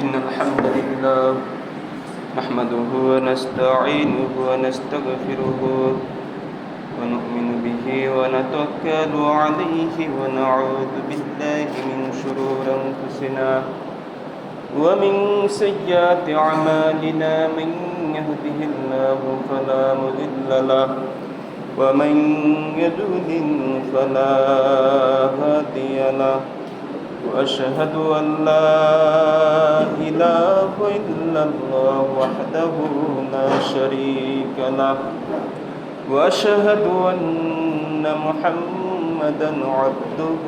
إن الحمد لله نحمده ونستعينه ونستغفره ونؤمن به ونتوكل عليه ونعوذ بالله من شرور أنفسنا ومن سيئات أعمالنا من يهده الله فلا مضل له ومن يضلل فلا هادي له وأشهد أن لا إله إلا الله وحده لا شريك له وأشهد أن محمدا عبده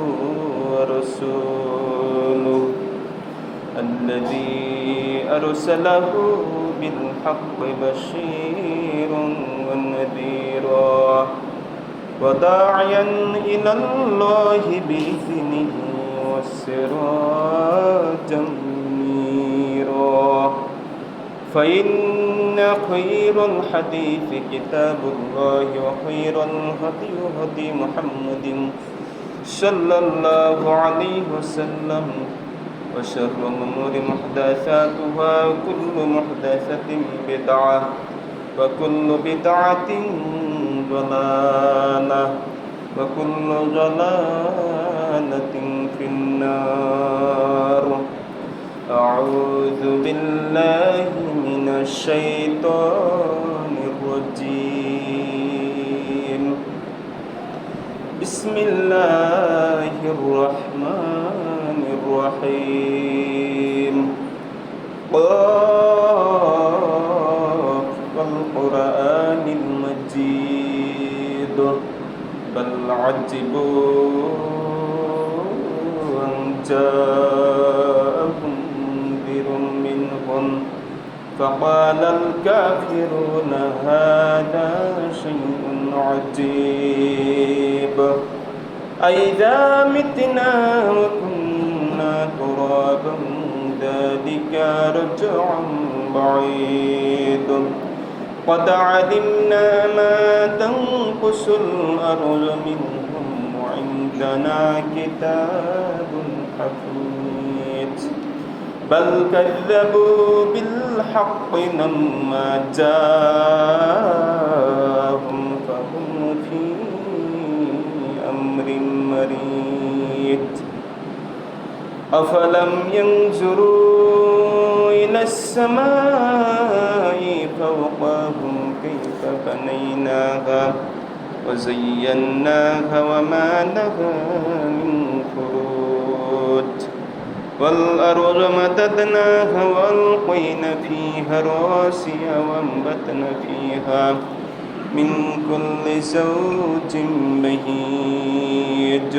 ورسوله الذي أرسله بالحق بشيرا ونذيرا وداعيا إلى الله بإذنه وسراجا منيرا فإن خير الحديث كتاب الله وخير الهدي هدي محمد صلى الله عليه وسلم وشر الأمور محدثاتها وكل محدثة بدعة وكل بدعة ضلالة وكل ضلالة في النار أعوذ بالله من الشيطان الرجيم بسم الله الرحمن الرحيم قاف والقرآن المجيد بل عجبوا أن جاءهم منذر منهم فقال الكافرون هذا شيء عجيب أإذا متنا وكنا ترابا ذلك رجع بعيد قد علمنا ما تنقص الأرض منهم وعندنا كتاب حفيظ بل كذبوا بالحق لما جاءهم فهم في أمر مريد أفلم ينظروا إلى السماء فوقهم كيف بنيناها وزيناها وما لها من فروج والأرض مددناها وألقينا فيها رواسي وأنبتنا فيها من كل زوج بهيج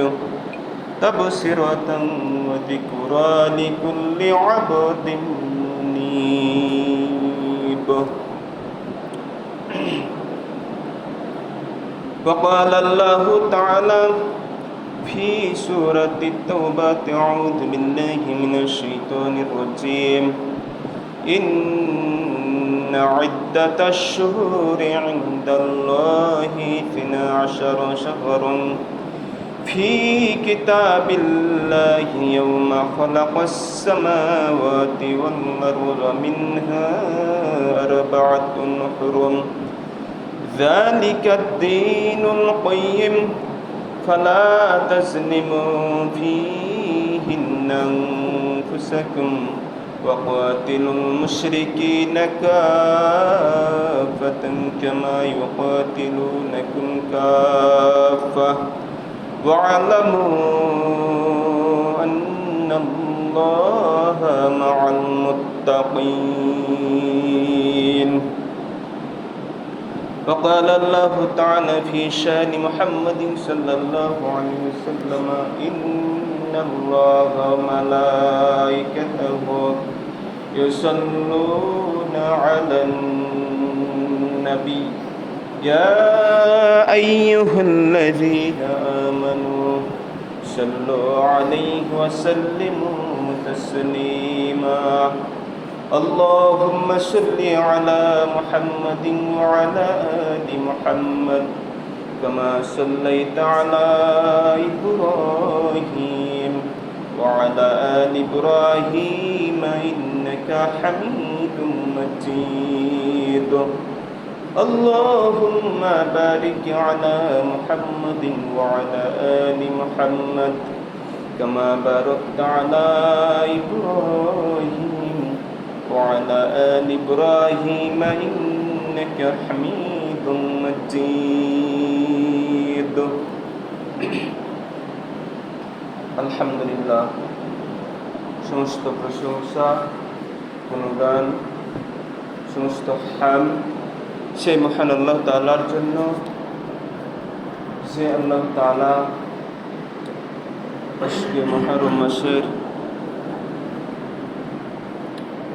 تبصرة وذكرى لكل عبد منيب وقال الله تعالى في سورة التوبة أعوذ بالله من الشيطان الرجيم إن عدة الشهور عند الله 12 شهرا في كتاب الله يوم خلق السماوات والأرض منها 4 حرم ذلك الدين القيم فلا تظلموا فيهن أنفسكم وقاتلوا المشركين كافة كما يقاتلونكم كافة واعلموا أن الله مع المتقين وقال الله تعالى في شان محمد صلى الله عليه وسلم إن الله وملائكته يصلون على النبي يا أيها الذين آمنوا صلوا عليه وسلموا تسليما اللهم صل على محمد وعلى آل محمد كما صليت على إبراهيم وعلى آل إبراهيم إنك حميد مجيد اللهم بارك على محمد وعلى آل محمد كما باركت على إبراهيم وعلى آل إبراهيم إنك حميد مجيد আলহামদুলিল্লাহ সমস্ত প্রশংসা গুণগান সমস্ত হামদ সেই মহান আল্লাহ তাআলার জন্য যে আল্লাহ তাআলা আজকে মুহররম মাসের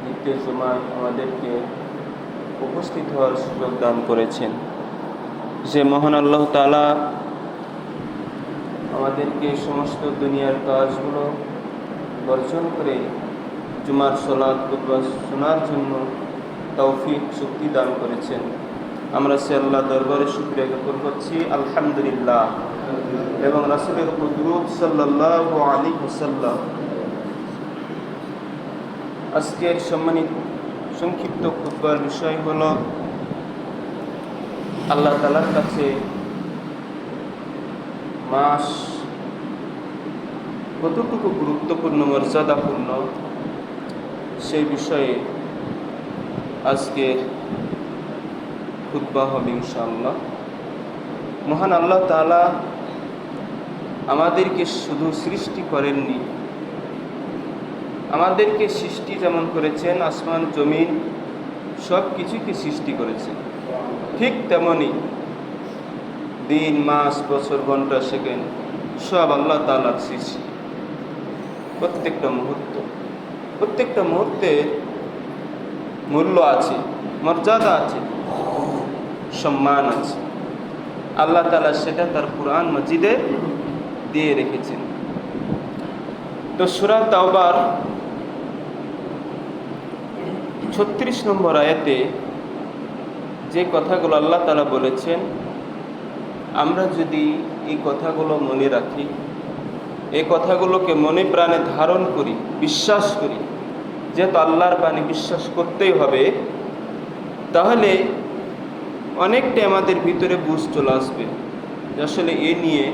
দ্বিতীয় জুমায় আমাদেরকে উপস্থিত হওয়ার সুযোগ দান করেছেন। যে মহান আল্লাহ তাআলা আমাদেরকে সমস্ত দুনিয়ার কাজগুলো বর্জন করে জুমার সালাত খুতবা শোনার জন্য তৌফিক শক্তি দান করেছেন। আমরা সে আল্লাহ দরবারে শুকরিয়া জ্ঞাপন করছি আলহামদুলিল্লাহ এবং রাসূলের উপর দুরূদ সাল্লাল্লাহু আলাইহি ওয়াসাল্লাম। আজকের সম্মানিত সংক্ষিপ্ত খুতবার বিষয় হলো আল্লাহ তাআলার কাছে মাস কতটুকু গুরুত্বপূর্ণ মর্যাদাপূর্ণ সেই বিষয়ে আজকে খুতবা হবে ইনশাআল্লাহ। মহান আল্লাহ তাআলা আমাদেরকে শুধু সৃষ্টি করেননি, আমাদেরকে সৃষ্টি যেমন করেছেন আসমান জমিন সব কিছুকে সৃষ্টি করেছেন, ঠিক তেমনি দিন মাস বছর ঘন্টা সেকেন্ড সব আল্লাহ তাআলার সৃষ্টি। প্রত্যেকটা মুহূর্তে মূল্য আছে, মর্যাদা আছে, সম্মান আছে। আল্লাহ তাআলা সেটা তার কুরআন মাজিদে দিয়ে রেখেছেন। তো সূরা তাওবার 36 নম্বর আয়াতে যে কথাগুলো আল্লাহ তাআলা বলেছেন, আমরা যদি এই কথাগুলো মনে রাখি, এই কথাগুলোকে মনে প্রাণে ধারণ করি, বিশ্বাস করি, যেহেতু আল্লাহর বাণী বিশ্বাস করতেই হবে, তাহলে অনেকটাই আমাদের ভিতরে বুঝ চলে আসবে যে আসলে এ নিয়ে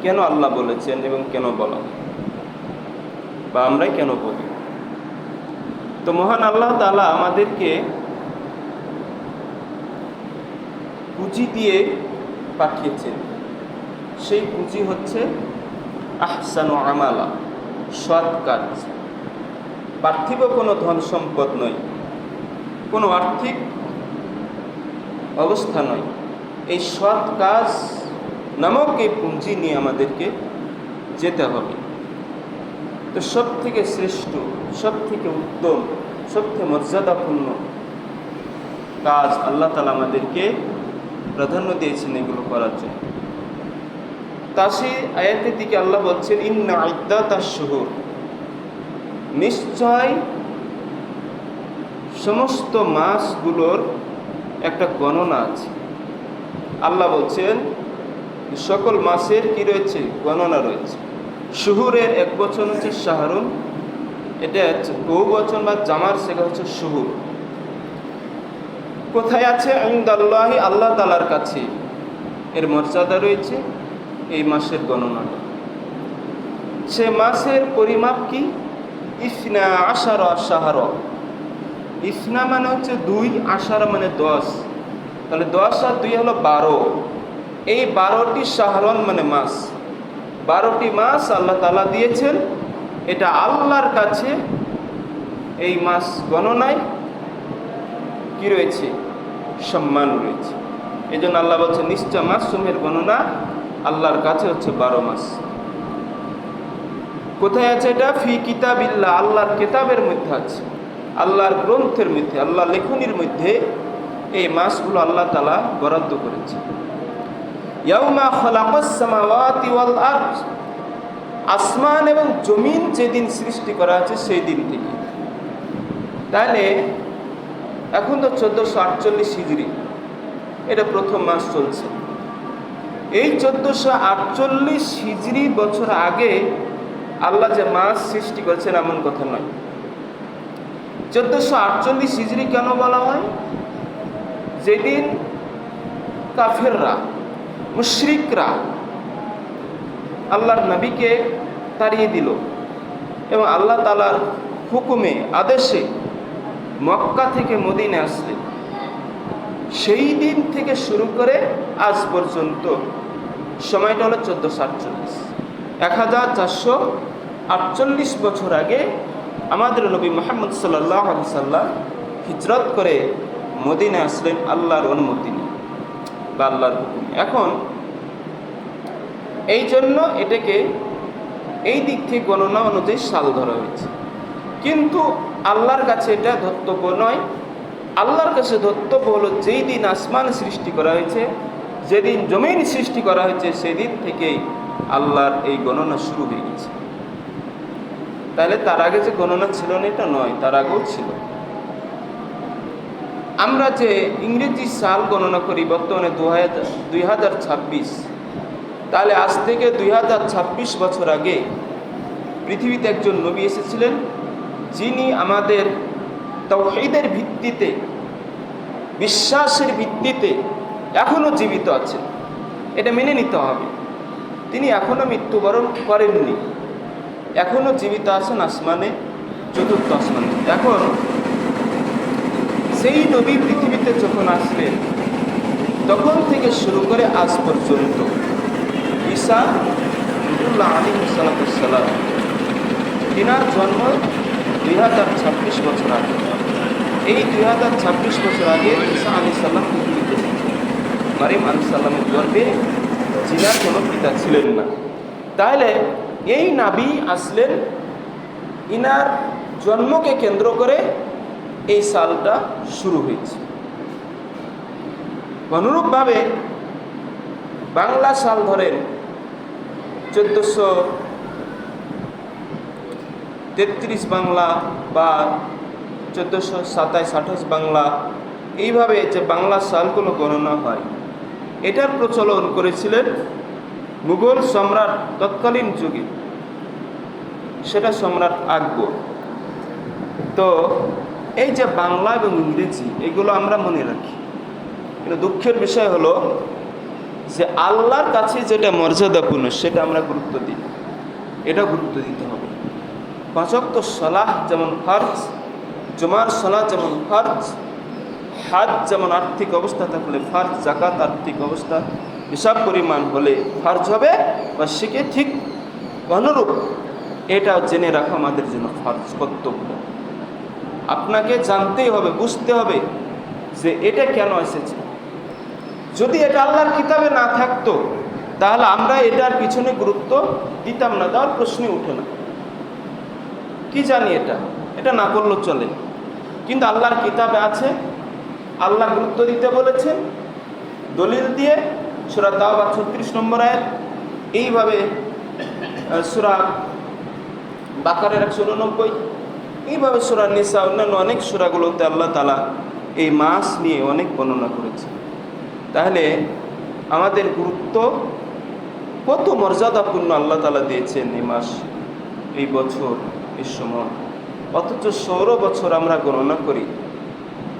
কেন আল্লাহ বলেছেন এবং কেন বলা বা আমরাই কেন বলি। তো মহান আল্লাহ তাআলা আমাদেরকে পুঁজি দিয়ে পাঠিয়েছেন। সেই পুঁজি হচ্ছে আহসানু আমালা, সৎ কাজ। পার্থিব কোনো ধন সম্পদ নয়, কোনো আর্থিক অবস্থা নয়, এই সৎ কাজ নামক এই পুঁজি নিয়ে আমাদেরকে যেতে হবে। তো সব থেকে শ্রেষ্ঠ, সব থেকে উত্তম, সব থেকে মর্যাদাপূর্ণ কাজ আল্লাহ তাআলা আমাদেরকে প্রাধান্য দিয়েছেন এগুলো করার জন্য। তাসি আয়াতের দিকে আল্লাহ বলছেন ইন্না ইদ্দাতাশ শুহুর, নিশ্চয় সমস্ত মাসগুলোর একটা গণনা আছে। আল্লাহ বলছেন সকল মাসের কি রয়েছে, গণনা রয়েছে। শুহুরের এক বচন হচ্ছে শাহরুন, এটা হচ্ছে বহু বচন বা জামার সেটা হচ্ছে শুহুর। কোথায় আছে? ইনদাল্লাহি, আল্লাহ তাআলার কাছে এর মর্যাদা রয়েছে এই মাসের গণনাটা। সে মাসের পরিমাপ কি? ইসনা আশারা শাহর। ইসনা মানে হচ্ছে 2, আশারা মানে 10, তাহলে 10 আর 2 হলো 12। এই 12টি শাহরন মানে মাস, 12টি মাস আল্লাহ তাআলা দিয়েছেন। এটা আল্লাহর কাছে এই মাস গণনায় কি রয়েছে, সম্মান রয়েছে। এই জন্য আল্লাহ বলছেন নিশ্চয় মাসসমূহের গণনা আল্লাহর কাছে হচ্ছে 12 মাস। কোথায় আছে এটা? ফি কিতাবিল্লাহ, আল্লাহর কিতাবের মধ্যে আছে, আল্লাহর গ্রন্থের মধ্যে, আল্লাহর লেখনির মধ্যে এই মাসগুলো আল্লাহ তাআলা বরাদ্দ করেছে। ইয়াউমা খালাকাস সামাওয়াতি ওয়াল আরদ, আসমান এবং জমিন যেদিন সৃষ্টি করা আছে সেই দিন থেকে। তাহলে এখন তো 1448 হিজরি, এটা প্রথম মাস চলছে। এই 1448 হিজরি বছর আগে আল্লাহ যে মাস সৃষ্টি করেছেন এমন কথা নয়। 1448 হিজরি কেন বলা হয়? যেদিন কাফেররা, মুশরিকরা আল্লাহর নবীকে তাড়িয়ে দিল এবং আল্লাহ তাআলার হুকুমে, আদেশে মক্কা থেকে মদিনা আসলেন, সেই দিন থেকে শুরু করে আজ পর্যন্ত সময়টা হলো 1448। 1448 বছর আগে আমাদের নবী মুহাম্মদ সাল্লাল্লাহু আলাইহি সাল্লাম হিজরত করে মদিনা আসলেন আল্লাহর অনুমতি নিয়ে বা আল্লাহর হুকুমে। এখন এই জন্য এটাকে এই দিক থেকে গণনা অনুযায়ী সাল ধরা হয়েছে, কিন্তু আল্লাহর কাছে এটা ধর্তব্য নয়। আল্লাহর কাছে ধর্তব্য হলো যেই দিন আসমান সৃষ্টি করা হয়েছে, যেদিন জমিন সৃষ্টি করা হয়েছে, সেদিন থেকেই আল্লাহর এই গণনা শুরু হয়ে গেছে। তাহলে তার আগে যে গণনা ছিল না এটা নয়, তার আগেও ছিল। আমরা যে ইংরেজি সাল গণনা করি বর্তমানে 2026, তাহলে আজ থেকে 2026 বছর আগে পৃথিবীতে একজন নবী এসেছিলেন, যিনি আমাদের তাওহীদের ভিত্তিতে, বিশ্বাসের ভিত্তিতে এখনও জীবিত আছেন। এটা মেনে নিতে হবে। তিনি এখনও মৃত্যুবরণ করেননি, এখনও জীবিত আছেন আসমানে, চতুর্থ আসমানে। এখন সেই নবী পৃথিবীতে যখন আসলেন, তখন থেকে শুরু করে আজ পর্যন্ত ঈসা আলাইহিস সালাম, তিনার জন্ম 2026 বছর আগে। এই 2026 বছর আগে ঈসা আলাইহিস সালাম পৃথিবীতে এসেছেন, মারিয়াম আলাইহিস সালামের গর্ভে, যিনার কোনো পিতা ছিলেন না। তাহলে এই নবী আসলেন, ইনার জন্মকে কেন্দ্র করে এই সালটা শুরু হয়েছে। অনুরূপভাবে বাংলা সাল ধরেন 1433 বাংলা বা 1427-28 বাংলা, এইভাবে যে বাংলা সালগুলো গণনা হয়, এটার প্রচলন করেছিলেন মুঘল সম্রাট তৎকালীন যুগে, সেটা সম্রাট আকবর। তো এই যে বাংলা এবং ইংরেজি, এগুলো আমরা মনে রাখি, কিন্তু দুঃখের বিষয় হলো যে আল্লাহর কাছে যেটা মর্যাদাপূর্ণ সেটা আমরা গুরুত্ব দিই। এটা গুরুত্ব দিতে হবে। 5 ওয়াক্ত সালাহ যেমন ফরজ, জুমার সালাহ যেমন ফরজ, হজ যেমন আর্থিক অবস্থা থাকলে ফরজ, যাকাত আর্থিক অবস্থা হিসাব পরিমাণ হলে ফরজ হবে, বা শিখে ঠিক অনুরূপ এটাও জেনে রাখা আমাদের জন্য ফরজ, কর্তব্য। আপনাকে জানতেই হবে, বুঝতে হবে যে এটা কেন এসেছে। যদি এটা আল্লাহর কিতাবে না থাকতো, তাহলে আমরা এটার পিছনে গুরুত্ব দিতাম না, দেওয়ার প্রশ্নই উঠে না। কি জানি এটা না করলেও চলে, কিন্তু আল্লাহর কিতাবে আছে, আল্লাহ গুরুত্ব দিতে বলেছেন দলিল দিয়ে। সূরা তাওবা 36 নম্বর আয়াত, এইভাবে সূরা বাকারার 189, এইভাবে সূরা নিসা, অন্যান্য অনেক সূরাগুলোতে আল্লাহ তাআলা এই মাস নিয়ে অনেক বর্ণনা করেছে। তাহলে আমাদের গুরুত্ব কত মর্যাদাপূর্ণ আল্লাহ তাআলা দিয়েছেন এই মাস, এই বছর, এই সময়। অথচ সৌর বছর আমরা গণনা করি,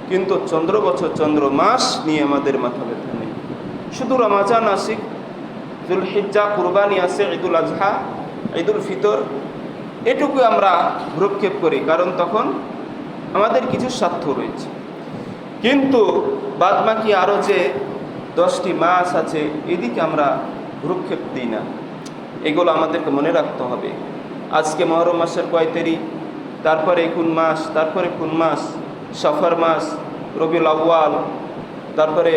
কিন্তু চন্দ্র বছর, চন্দ্র মাস নিয়ে আমাদের মাথা ব্যথা নেই। শুধু রমাজান আসিক, যুলহিজ্জা, কুরবানি আসে, ঈদুল আজহা, ঈদুল ফিতর, এটুকু আমরা ভ্রুক্ষেপ করি, কারণ তখন আমাদের কিছু স্বার্থ রয়েছে। কিন্তু বাদবাকি আরও যে 10টি মাস আছে, এদিকে আমরা ভ্রুক্ষেপ দিই না। এগুলো আমাদেরকে মনে রাখতে হবে। আজকে মহরম মাসের কয় তারিখ, তারপরে কোন মাস, তারপরে কোন মাস, সফর মাস, রবিউল আউয়াল, তারপরে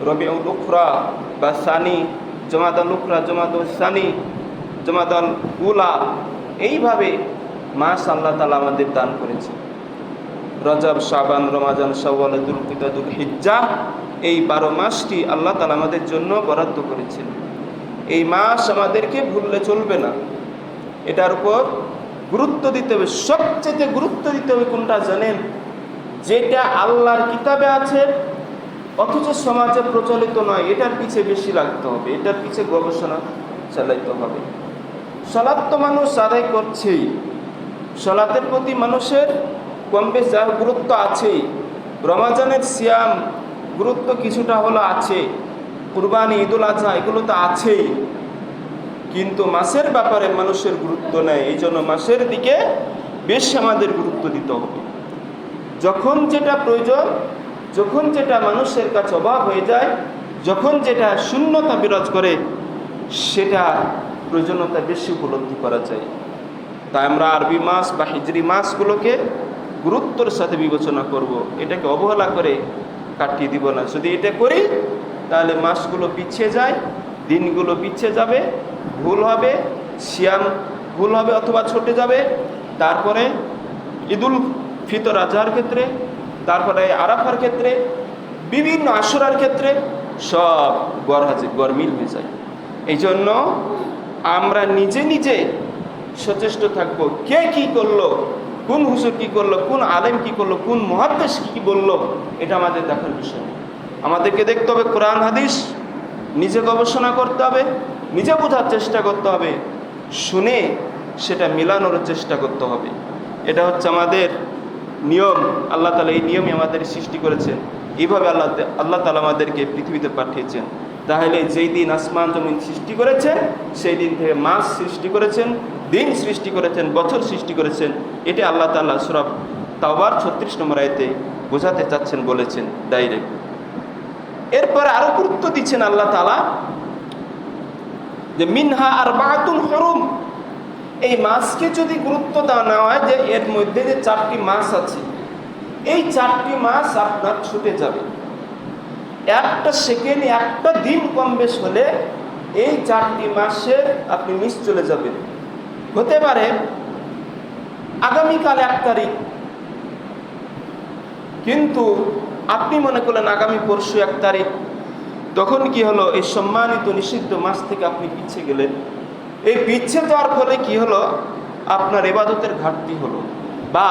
রবিউল উখরা বা সানি, জমাদাল উখরা, জমাদাল সানি, জমাদাল উলা, এইভাবে মাস আল্লাহ তাআলা আমাদের দান করেছে। রজব, শাবান, রমাজান, শাওয়াল, যুলকিদা, যুলহিজ্জা, এই 12 মাসটি আল্লাহ তাআলা আমাদের জন্য বরাদ্দ করেছেন। এই মাস আমাদেরকে ভুললে চলবে না, এটার উপর গুরুত্ব দিতে হবে। সবচেয়ে গুরুত্ব দিতে হবে কোনটা জানেন? যেটা আল্লাহর কিতাবে আছে অথচ সমাজে প্রচলিত নয়, এটার পিছে বেশি লাগতে হবে, এটার পিছে গবেষণা চালাইতে হবে। সালাত তো মানুষ আদায় করছেই, সালাতের প্রতি মানুষের কম বেশ যা গুরুত্ব আছেই, রমাজানের সিয়াম গুরুত্ব কিছুটা হলো আছে, কুরবানি, ঈদুল আজহা এগুলো তো আছেই, কিন্তু মাসের ব্যাপারে মানুষের গুরুত্ব নেই। এই জন্য মাসের দিকে বেশ আমাদের গুরুত্ব দিতে হবে। যখন যেটা প্রয়োজন, যখন যেটা মানুষের কাছে অভাব হয়ে যায়, যখন যেটা শূন্যতা বিরাজ করে, সেটা প্রয়োজনীয়তা বেশি উপলব্ধি করা যায়। তাই আমরা আরবি মাস বা হিজরি মাসগুলোকে গুরুত্বের সাথে বিবেচনা করব, এটাকে অবহেলা করে কাটিয়ে দিব না। যদি এটা করি তাহলে মাসগুলো পিছিয়ে যায়, দিনগুলো পিছিয়ে যাবে, ভুল হবে, সিয়াম ভুল হবে অথবা ছুটে যাবে। তারপরে ঈদুল ফিতর আজহার ক্ষেত্রে, তারপরে আরাফার ক্ষেত্রে, বিভিন্ন আশুরার ক্ষেত্রে সব গরমিল হয়ে যায়। এই জন্য আমরা নিজে নিজে সচেষ্ট থাকব, কে কি করলো, কোন হুজুর কি করলো, কোন আলেম কি করলো, কোন মুহাদ্দিস কি বললো, এটা আমাদের দেখার বিষয়। আমাদেরকে দেখতে হবে কোরআন হাদিস, নিজে গবেষণা করতে হবে, নিজে বোঝার চেষ্টা করতে হবে, শুনে সেটা মিলানোর চেষ্টা করতে হবে। এটা হচ্ছে আমাদের নিয়ম। আল্লাহ তাআলা এই নিয়মই আমাদের সৃষ্টি করেছেন, এইভাবে আল্লাহ তাআলা আমাদেরকে পৃথিবীতে পাঠিয়েছেন। তাহলে যেই দিন আসমান জমিন সৃষ্টি করেছেন, সেই দিন থেকে মাস সৃষ্টি করেছেন, দিন সৃষ্টি করেছেন, বছর সৃষ্টি করেছেন। এটা আল্লাহ তাআলা সূরা তাওবার 36 নম্বর আয়াতে বোঝাতে চাচ্ছেন, বলেছেন ডাইরেক্ট। এরপরে আরো গুরুত্ব দিচ্ছেন আল্লাহ তাআলা যে মিনহা আরবাতুন হুরুম। এই মাসকে যদি গুরুত্ব দেওয়া না হয় যে এর মধ্যে যে 4টি মাস আছে, এই 4টি মাস আপনার ছুটে যাবে। একটা সেকেন্ড, একটা দিন কম বেশ হলে এই 4টি মাসে আপনি মিস চলে যাবেন। হতে পারে আগামীকাল 1 তারিখ, কিন্তু আপনি মনে করলেন আগামী পরশু 1 তারিখ, তখন কি হলো, এই সম্মানিত নিষিদ্ধ মাস থেকে আপনি পিছিয়ে গেলেন। এই পিছিয়ে যাওয়ার ফলে কি হলো, আপনার ইবাদতের ঘাটতি হলো, বা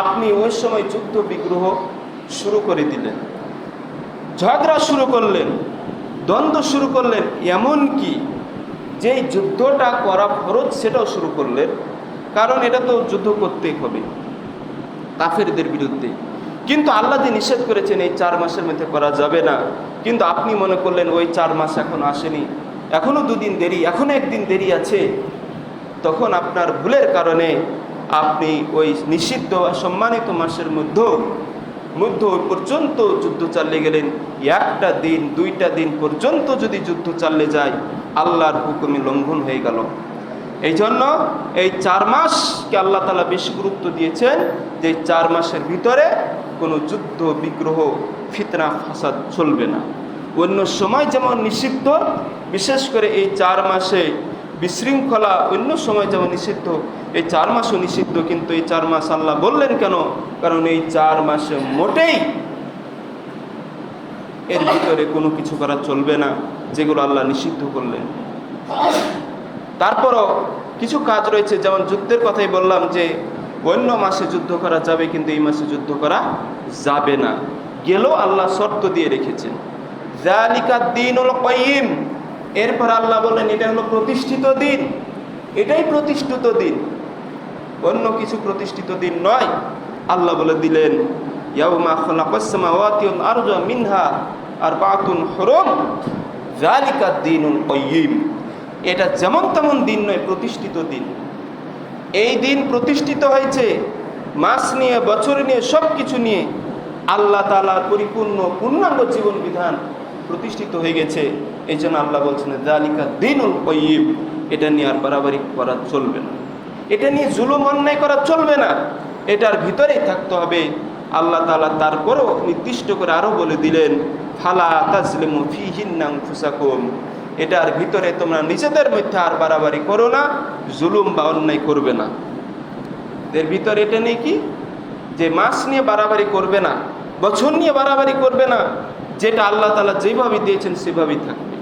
আপনি ওই সময় যুদ্ধ বিগ্রহ শুরু করে দিলেন, ঝগড়া শুরু করলেন, দ্বন্দ্ব শুরু করলেন, এমন কি যেই যুদ্ধটা করা ফরজ সেটাও শুরু করলেন। কারণ এটা তো যুদ্ধ করতেই হবে কাফেরদের বিরুদ্ধে, কিন্তু আল্লাহ যে নিষেধ করেছেন এই 4 মাসের মধ্যে করা যাবে না, কিন্তু আপনি মনে করলেন ওই 4 মাস এখন আসেনি, এখনো 2 দিন দেরি, এখনো 1 দিন দেরি আছে। তখন আপনার ভুলের কারণে আপনি ওই নিষিদ্ধ সম্মানিত মাসের মধ্যে পর্যন্ত যুদ্ধ চালিয়ে গেলেন। 1টা দিন 2টা দিন পর্যন্ত যদি যুদ্ধ চালিয়ে যায়, আল্লাহর হুকুমে লঙ্ঘন হয়ে গেল। এই জন্য এই 4 মাসকে আল্লাহ তাআলা বেশি গুরুত্ব দিয়েছেন, যে 4 মাসের ভিতরে কোনো যুদ্ধ বিগ্রহ ফিতনা ফাসাদ চলবে না। অন্য সময় যেমন নিষিদ্ধ, বিশেষ করে এই 4 মাসে বিশৃঙ্খলা অন্য সময় যেমন নিষিদ্ধ, এই 4 মাসও নিষিদ্ধ। কিন্তু এই 4 মাস আল্লাহ বললেন কেন? কারণ এই 4 মাসে মোটেই এর ভিতরে কোনো কিছু করা চলবে না যেগুলো আল্লাহ নিষিদ্ধ করলেন। তারপরও কিছু কাজ রয়েছে, যেমন যুদ্ধের কথাই বললাম যে অন্য মাসে যুদ্ধ করা যাবে, কিন্তু এই মাসে যুদ্ধ করা যাবে না, গেলেও আল্লাহ শর্ত দিয়ে রেখেছেন, যালিকাদ দীনুল কাইয়িম। এরপর আল্লাহ বলেন এটা হলো প্রতিষ্ঠিত দিন, এটাই প্রতিষ্ঠিত দিন, অন্য কিছু প্রতিষ্ঠিত দিন নয়। আল্লাহ বলে দিলেন ইয়াউমা খালাকাস সামাওয়াতি ওয়াল আরদা মিনহা আরবাতুন হুরুম যালিকাদ দীনুল কাইয়িম। এটা যেমন তেমন দিন নয়, প্রতিষ্ঠিত দিন। এই দিন প্রতিষ্ঠিত হয়েছে মাস নিয়ে, বছর নিয়ে, সব কিছু নিয়ে। আল্লাহ তাআলার পরিপূর্ণ পূর্ণাঙ্গ জীবন বিধান প্রতিষ্ঠিত হয়ে গেছে। এই জন্য আল্লাহ বলছেন যালিকা দীনুল কাইয়িম। এটা নিয়ে আর বাড়াবাড়ি করা চলবে না, এটা নিয়ে জুলুম অন্যায় করা চলবে না, এটার ভিতরেই থাকতে হবে। আল্লাহ তাআলা তারপরও নির্দিষ্ট করে আরও বলে দিলেন ফালা তাজলিমু ফীহিন্না আনফুসাকুম। এটার ভিতরে তোমরা নিজেদের মধ্যে আর বাড়াবাড়ি করো না, জুলুম বা অন্যায় করবে না। এর ভিতরে এটা নেই কি যে মাস নিয়ে বাড়াবাড়ি করবে না, বছর নিয়ে বাড়াবাড়ি করবে না, যেটা আল্লাহ তাআলা যেভাবে দিয়েছেন সেভাবেই থাকবে।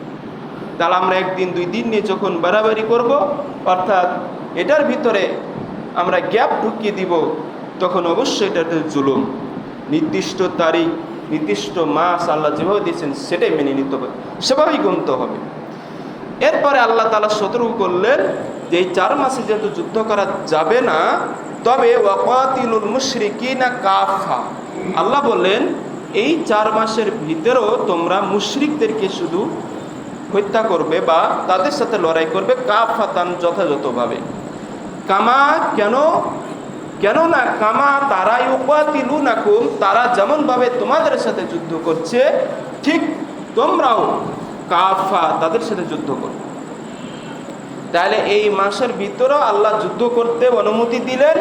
তাহলে আমরা 1 দিন 2 দিন নিয়ে যখন বাড়াবাড়ি করব, অর্থাৎ এটার ভিতরে আমরা গ্যাপ ঢুকিয়ে দিব, তখন অবশ্যই এটাতে জুলুম। নির্দিষ্ট তারিখ, নির্দিষ্ট মাস আল্লাহ যেভাবে দিয়েছেন সেটাই মেনে নিতে হবে, সেভাবেই গুনতে হবে। এরপরে আল্লাহ তাআলা সতর্ক করলেন যে এই 4 মাসে যেহেতু যুদ্ধ করা যাবে না, তবে ওয়াকাতিলুল মুশরিকিনা কাফা, আল্লাহ বললেন এই 4 মাসের ভিতরেও তোমরা মুশরিকদেরকে শুধু হত্যা করবে বা তাদের সাথে লড়াই করবে কাফাতান, যথাযথভাবে। কামা, কেননা কামা তারা ইউকাতিলুনাকুম, তারা যেমনভাবে তোমাদের সাথে যুদ্ধ করছে ঠিক তোমরাও কাফা তাদের সাথে যুদ্ধ করো। তাহলে এই মাসের ভিতরেও আল্লাহ যুদ্ধ করতে অনুমতি দিলেন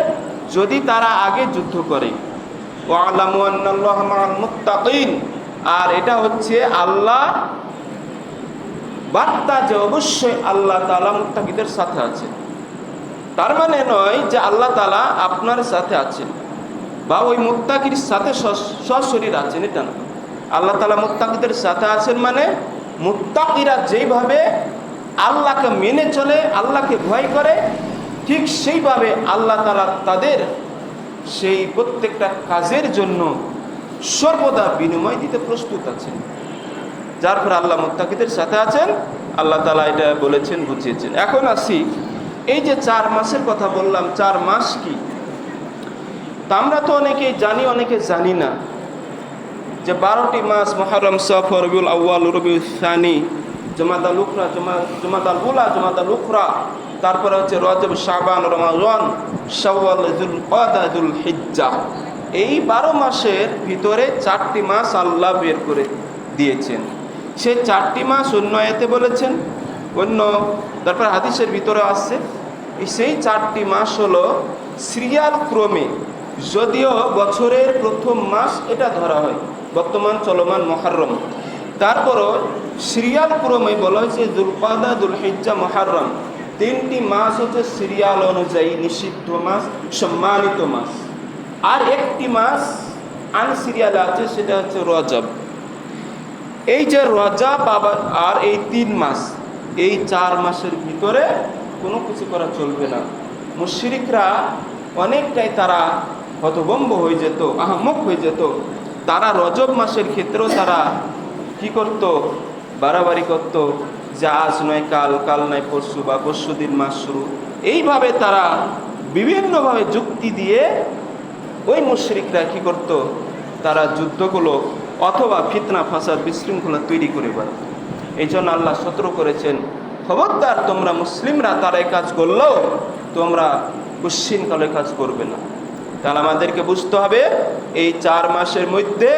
যদি তারা আগে যুদ্ধ করে। ওয়ালামু আন্নাল্লাহা মাআল মুত্তাকিন, আর এটা হচ্ছে আল্লাহ বার্তা যে অবশ্যই আল্লাহ তাআলা মুত্তাকিদের সাথে আছেন। তার মানে নয় যে আল্লাহ তাআলা আপনার সাথে আছেন বা ওই মুত্তাকির সাথে সশরীর আছেন, এটা না। আল্লাহ তাআলা মুত্তাকিদের সাথে আছেন মানে মুত্তাকিরা যেইভাবে আল্লাহকে মেনে চলে, আল্লাহকে ভয় করে, ঠিক সেইভাবে আল্লাহ তাআলা তাদের সেই প্রত্যেকটা কাজের জন্য সর্বদা বিনিময় দিতে প্রস্তুত আছেন। যার ফলে আল্লাহ মুত্তাকিদের সাথে আছেন, আল্লাহ তাআলা এটা বলেছেন, বুঝিয়েছেন। এখন আসি এই যে 4 মাসের কথা বললাম, 4 মাস কি? তা আমরা তো অনেকেই জানি, অনেকে জানি না যে 12টি মাস মুহররম, সফর, রবিউল আউয়াল, রবিউল সানি, জমাদাল উখরা, জমাদাল উলা, জমাদাল উখরা, তারপরে হচ্ছে রজব, শাবান, রমাদান, শাওয়াল, যুলকাদা, যুলহিজ্জা। এই 12 মাসের ভিতরে 4টি মাস আল্লাহ বের করে দিয়েছেন। সেই 4টি মাস অন্য আয়াতে বলেছেন, অন্য তারপর হাদিসের ভিতরে আসছে। সেই 4টি মাস হলো সিরিয়াল ক্রমে, যদিও বছরের প্রথম মাস এটা ধরা হয় বর্তমান চলমান মুহররম, তারপরও সিরিয়াল ক্রমে বলা হয়েছে যুলকাদা, যুলহিজ্জা, মুহররম। 3টি মাস হচ্ছে সিরিয়াল অনুযায়ী নিষিদ্ধ মাস, সম্মানিত মাস। আর একটি মাস আনসিরিয়াল আছে, সেটা হচ্ছে রজব। এই যে রজব আর এই 3 মাস, এই 4 মাসের ভিতরে কোনো কিছু করা চলবে না। মুশরিকরা অনেকটাই তারা হতভম্ব হয়ে যেত, আহমক হয়ে যেত। তারা রজব মাসের ক্ষেত্রেও তারা কি করত? বাড়াবাড়ি করত, যে আজ নয় কাল, কাল নয় পরশু, বা পরশু দিন মাস শুরু। এইভাবে তারা বিভিন্নভাবে যুক্তি দিয়ে ওই মুশরিকরা কি করত? তারা যুদ্ধগুলো অথবা ফিতনা, ফাসাদ, বিশৃঙ্খলা তৈরি করে বেড়াত। এই জন্য আল্লাহ সতর্ক করেছেন, খবরদার তোমরা মুসলিমরা তারা এই কাজ করলেও তোমরা কুশ্চিনকালে কাজ করবে না। তাহলে আমাদেরকে বুঝতে হবে এই 4 মাসের মধ্যে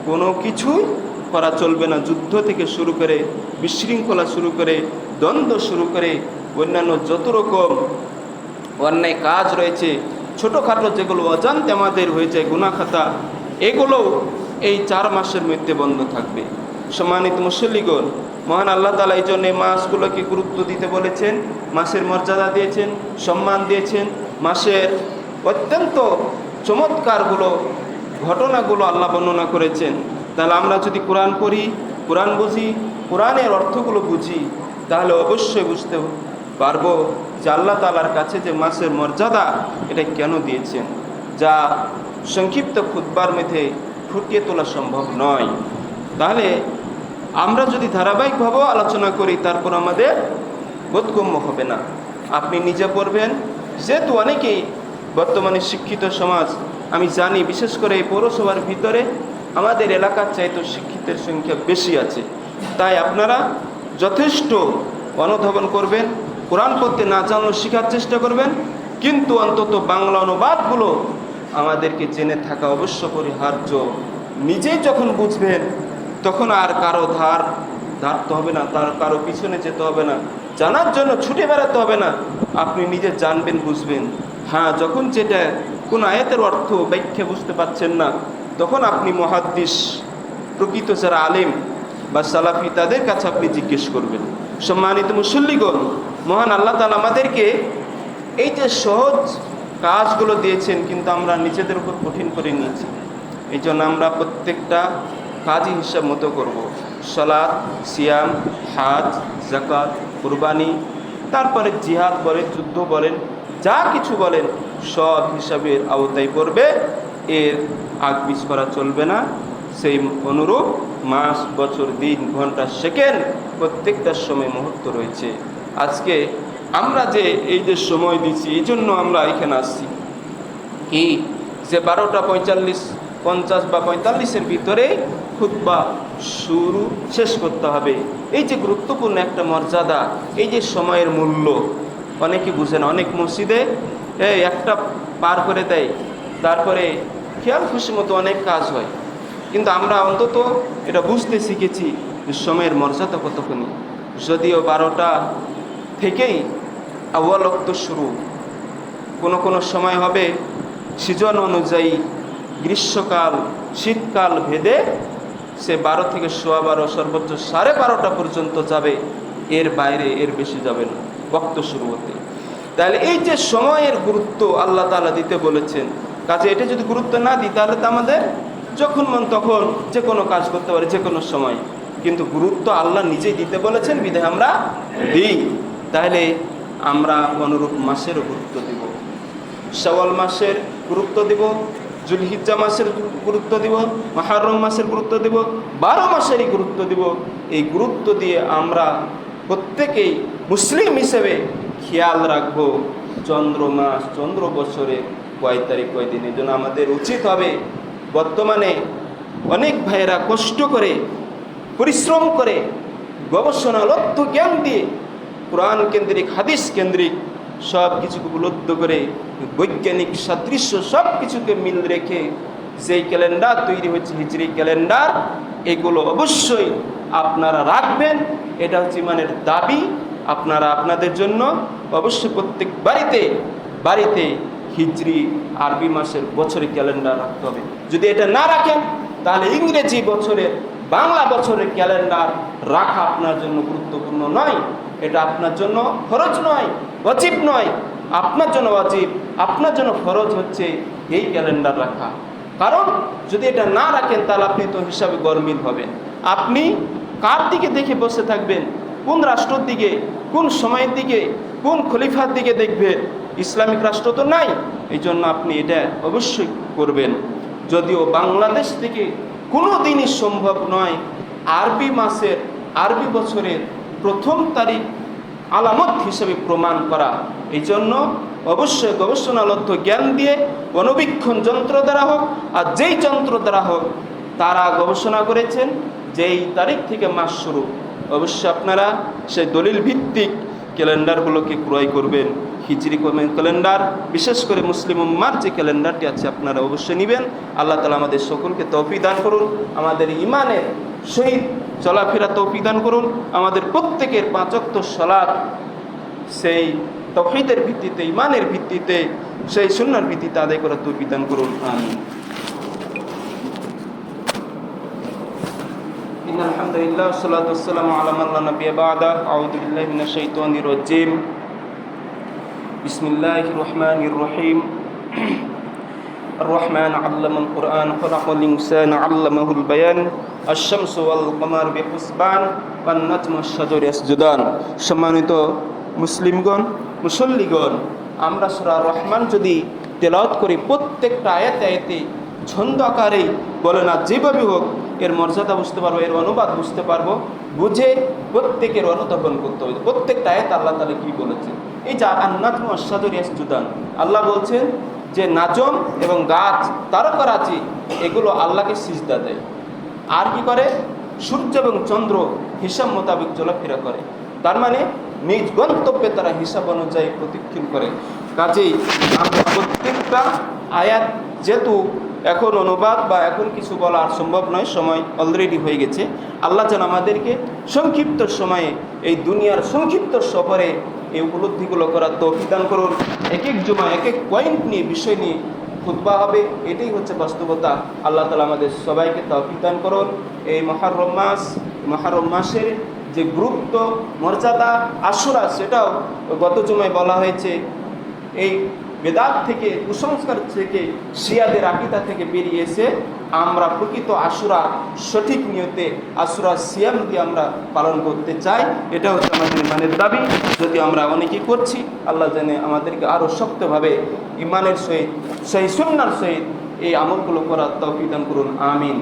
কোনো কিছুই করা চলবে না। যুদ্ধ থেকে শুরু করে, বিশৃঙ্খলা শুরু করে, দ্বন্দ্ব শুরু করে, অন্যান্য যত রকম অন্যায় কাজ রয়েছে, ছোটোখাটো যেগুলো অজান্তে আমাদের হয়ে যায় গুনাহ খাতা, এগুলোও এই 4 মাসের মধ্যে বন্ধ থাকবে। সম্মানিত মুসল্লিগণ, মহান আল্লাহ তাআলা এই জন্য এই মাসগুলোকে গুরুত্ব দিতে বলেছেন, মাসের মর্যাদা দিয়েছেন, সম্মান দিয়েছেন। মাসের অত্যন্ত চমৎকারগুলো ঘটনাগুলো আল্লাহ বর্ণনা করেছেন। তাহলে আমরা যদি কোরআন পড়ি, কোরআন বুঝি, কোরআনের অর্থগুলো বুঝি, তাহলে অবশ্যই বুঝতে পারবো যে আল্লাহ তাআলার কাছে যে মাসের মর্যাদা এটা কেন দিয়েছেন, যা সংক্ষিপ্ত খুতবার মধ্যে ফুটিয়ে তোলা সম্ভব নয়। তাহলে আমরা যদি ধারাবাহিকভাবে আলোচনা করি, তারপর আমাদের বোধগম্য হবে না। আপনি নিজে পড়বেন, যেহেতু অনেকেই বর্তমানে শিক্ষিত সমাজ, আমি জানি বিশেষ করে এই পৌরসভার ভিতরে আমাদের এলাকার চাইতে শিক্ষিতের সংখ্যা বেশি আছে। তাই আপনারা যথেষ্ট অনুধাবন করবেন, কোরআন পড়তে না জানলেও শেখার চেষ্টা করবেন, কিন্তু অন্তত বাংলা অনুবাদগুলো আমাদেরকে জেনে থাকা অবশ্য পরিহার্য। নিজেই যখন বুঝবেন তখন আর কারো ধারতে হবে না, তার কারো পিছনে যেতে হবে না, জানার জন্য ছুটে বেড়াতে হবে না। আপনি নিজে জানবেন, বুঝবেন। হ্যাঁ, যখন যেটা কোন আয়াতের অর্থ ব্যাখ্যা বুঝতে পারছেন না, তখন আপনি মুহাদ্দিস, প্রকৃত যারা আলেম বা সালাফি, তাদের কাছে আপনি জিজ্ঞেস করবেন। সম্মানিত মুসল্লিগণ, মহান আল্লাহ তাআলা আমাদেরকে এই যে সহজ কাজগুলো দিয়েছেন, কিন্তু আমরা নিজেদের উপর কঠিন করে নিয়েছি। এই জন্য আমরা প্রত্যেকটা কাজই হিসাব মতো করব। সালাত, সিয়াম, হাজ, যাকাত, কুরবানি, তারপরে জিহাদ বলেন, যুদ্ধ বলেন, যা কিছু বলেন সব হিসাবের আওতায় পড়বে। এর আগপিছ করা চলবে না। সেই অনুরূপ মাস, বছর, দিন, ঘন্টা, সেকেন্ড প্রত্যেকটার সময় মুহূর্ত রয়েছে। আজকে আমরা যে এই যে সময় দিচ্ছি এই জন্য আমরা এখানে আসছি কি যে 12:45 50 বা 45-এর ভিতরে খুতবা শুরু শেষ করতে হবে। এই যে গুরুত্বপূর্ণ একটা মর্যাদা, এই যে সময়ের মূল্য অনেকে বুঝে না। অনেক মসজিদে একটা পার করে দেয়, তারপরে খেয়াল খুশি মতো অনেক কাজ হয়, কিন্তু আমরা অন্তত এটা বুঝতে শিখেছি যে সময়ের মর্যাদা কতখানি। যদিও 12টা থেকেই আউয়াল ওয়াক্ত শুরু, কোনো কোনো সময় হবে সিজন অনুযায়ী, গ্রীষ্মকাল শীতকাল ভেদে সে 12 থেকে 12:15 সর্বোচ্চ 12:30 পর্যন্ত যাবে, এর বাইরে এর বেশি যাবে না ওয়াক্ত শুরু হতে। তাহলে এই যে সময়ের গুরুত্ব আল্লাহ তাআলা দিতে বলেছেন, কাজে এটা যদি গুরুত্ব না দিই তাহলে তো আমাদের যখন মন তখন যে কোনো কাজ করতে পারে যে কোনো সময়, কিন্তু গুরুত্ব আল্লাহ নিজেই দিতে বলেছেন বিধায় আমরা দিই। তাহলে আমরা অনুরূপ মাসেরও গুরুত্ব দিব, শাওয়াল মাসের গুরুত্ব দিব, জুলহিজ্জা মাসের গুরুত্ব দিব, মুহররম মাসের গুরুত্ব দিব, 12 মাসেরই গুরুত্ব দিব। এই গুরুত্ব দিয়ে আমরা প্রত্যেকেই মুসলিম হিসেবে খেয়াল রাখবো চন্দ্র মাস চন্দ্র বছরে কয় তারিখ কয় দিন। এই জন্য আমাদের উচিত হবে, বর্তমানে অনেক ভাইয়েরা কষ্ট করে পরিশ্রম করে গবেষণা লব্ধ জ্ঞান দিয়ে কোরআন কেন্দ্রিক হাদিস কেন্দ্রিক সব কিছুকে উপলব্ধ করে বৈজ্ঞানিক সাদৃশ্য সব কিছুকে মিল রেখে যেই ক্যালেন্ডার তৈরি হচ্ছে হিজরি ক্যালেন্ডার, এগুলো অবশ্যই আপনারা রাখবেন। এটা হচ্ছে ইমানের দাবি। আপনারা আপনাদের জন্য অবশ্যই প্রত্যেক বাড়িতে হিজরি আরবি মাসের বছরের ক্যালেন্ডার রাখতে হবে। যদি এটা না রাখেন তাহলে ইংরেজি বছরের বাংলা বছরের ক্যালেন্ডার রাখা আপনার জন্য গুরুত্বপূর্ণ নয়, এটা আপনার জন্য ফরজ নয়, ওয়াজিব নয়। আপনার জন্য ওয়াজিব, আপনার জন্য ফরজ হচ্ছে এই ক্যালেন্ডার রাখা। কারণ যদি এটা না রাখেন তাহলে আপনি তো হিসাবে গরমিল হবেন। আপনি কার দিকে দেখে বসে থাকবেন? কোন রাষ্ট্রের দিকে, কোন সময়ের দিকে, কোন খলিফার দিকে দেখবেন? ইসলামিক রাষ্ট্র তো নাই। এই জন্য আপনি এটা অবশ্যই করবেন। যদিও বাংলাদেশ থেকে কোনো দিনই সম্ভব নয় আরবি বছরের প্রথম তারিখ আলামত হিসেবে প্রমাণ করা। এই জন্য অবশ্যই গবেষণালব্ধ জ্ঞান দিয়ে অণুবীক্ষণ যন্ত্র দ্বারা হোক আর যেই যন্ত্র দ্বারা হোক, তারা গবেষণা করেছেন যেই তারিখ থেকে মাস শুরু। অবশ্যই আপনারা সেই দলিল ভিত্তিক ক্যালেন্ডারগুলোকে ক্রয় করবেন। হিজরি ক্যালেন্ডার, বিশেষ করে মুসলিম উম্মার যে ক্যালেন্ডারটি আছে আপনারা অবশ্যই নেবেন। আল্লাহ তাআলা আমাদের সকলকে তৌফিক দান করুন, আমাদের ইমানের সহিত চলাফেরা তৌফিক দান করুন, আমাদের প্রত্যেকের 5 ওয়াক্ত সালাত সেই তাওহীদের ভিত্তিতে, ইমানের ভিত্তিতে, সেই সুন্নাহর ভিত্তিতে আদায় করার তৌফিক দান করুন। আমিন। ইন্নাল হামদুলিল্লাহ ওয়াসসালাতু ওয়াসসালামু আলা মান লা নাবিয়্যা বা'দা। আউযু বিল্লাহি মিনাশ শাইতানির রাজীম। বিসমিল্লাহির রহমানির রহিম। الرحمن علم القرآن خلق الإنسان علمه البيان الشمس والقمر بحسبان والنجم والشجر يسجدان। সম্মানিত মুসলিমগণ, মুসল্লিগণ, আমরা সূরা রহমান যদি তেলাওয়াত করি প্রত্যেকটা আয়াতে ছন্দ আকারে বলে না যেভাবে হোক এর মর্যাদা বুঝতে পারবো, এর অনুবাদ বুঝতে পারবো, বুঝে প্রত্যেকের অনুধাবন করতে হবে প্রত্যেকটা আয়াত আল্লাহ তাআলা কি বলেছেন। এই যে আন-নাজমু ওয়াশ-শাজারু ইয়াসজুদান, আল্লাহ বলছেন যে নাজম এবং গাছ তারকারাজি এগুলো আল্লাহকে সিজদা দেয়। আর কি করে? সূর্য এবং চন্দ্র হিসাব মোতাবেক চলাফেরা করে, তার মানে নিজ গন্তব্যে তারা হিসাব অনুযায়ী প্রতিক্ষেপ করে। কাজেই আমরা প্রত্যেকটা আয়াত, যেহেতু এখন অনুবাদ বা এখন কিছু বলা আর সম্ভব নয়, সময় অলরেডি হয়ে গেছে, আল্লাহ যেন আমাদেরকে সংক্ষিপ্ত সময়ে এই দুনিয়ার সংক্ষিপ্ত সফরে এই উপলব্ধিগুলো করার তৌফিক দান করুন। এক এক জুমা এক এক পয়েন্ট নিয়ে, বিষয় নিয়ে খুতবা হবে, এটাই হচ্ছে বাস্তবতা। আল্লাহ তাআলা আমাদের সবাইকে তৌফিক দান করুন। এই মুহররম মাসের যে গুরুত্ব, মর্যাদা, আশুরা, সেটাও গত জুমায় বলা হয়েছে। এই বেদাত থেকে, কুসংস্কার থেকে, শিয়াদের আকীদা থেকে বেরিয়ে এসে আমরা প্রকৃত আশুরা সঠিক নিয়তে আশুরা সিয়াম দিয়ে আমরা পালন করতে চাই। এটা হচ্ছে আমাদের ইমানের দাবি। যদি আমরা অনেকেই করছি, আল্লাহ জানে আমাদেরকে আরও শক্তভাবে ইমানের সহিত, সেই সুন্নাহর সহিত এই আমলগুলো করার তৌফিক দান করুন। আমিন।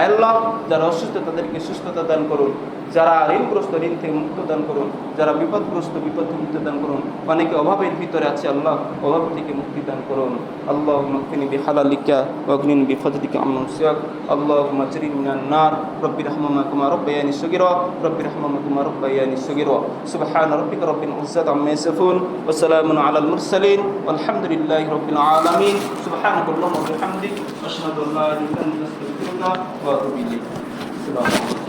আল্লাহ যারা অসুস্থ তাদেরকে সুস্থতা দান করুন, যারা ঋণগ্রস্ত ঋণ থেকে মুক্ত দান করুন, যারা বিপদগ্রস্ত বিপদ থেকে মুক্তি দান করুন, অনেকে অভাবের ভিতরে আছে আল্লাহ অভাব থেকে মুক্তি দান করুন। আল্লাহুম্মা কফিনি বিহালালিকা ওয়াগনিনি বিফদলিকা আম্মান সিওয়াক। আল্লাহুম্মা আজরিনি মিনান নার। রব্বির হামহুমা কামা রাব্বায়ানি সগীরা। রব্বির হামহুমা কামা রাব্বায়ানি সগীরা। সুবহানা রাব্বিকা রাব্বিল ইজ্জাতি আম্মা ইয়াসিফুন ওয়া সালামুন আলাল মুরসালিন ওয়ালহামদুলিল্লাহি রাব্বিল আলামিন। সুবহানাকাল্লাহুম্মা ওয়া বিহামদিক আশহাদু আল্লা ইলাহা ইল্লা আনতা আস্তাগফিরুকা ওয়া আতুবু ইলাইক। আসসালামু আলাইকুম।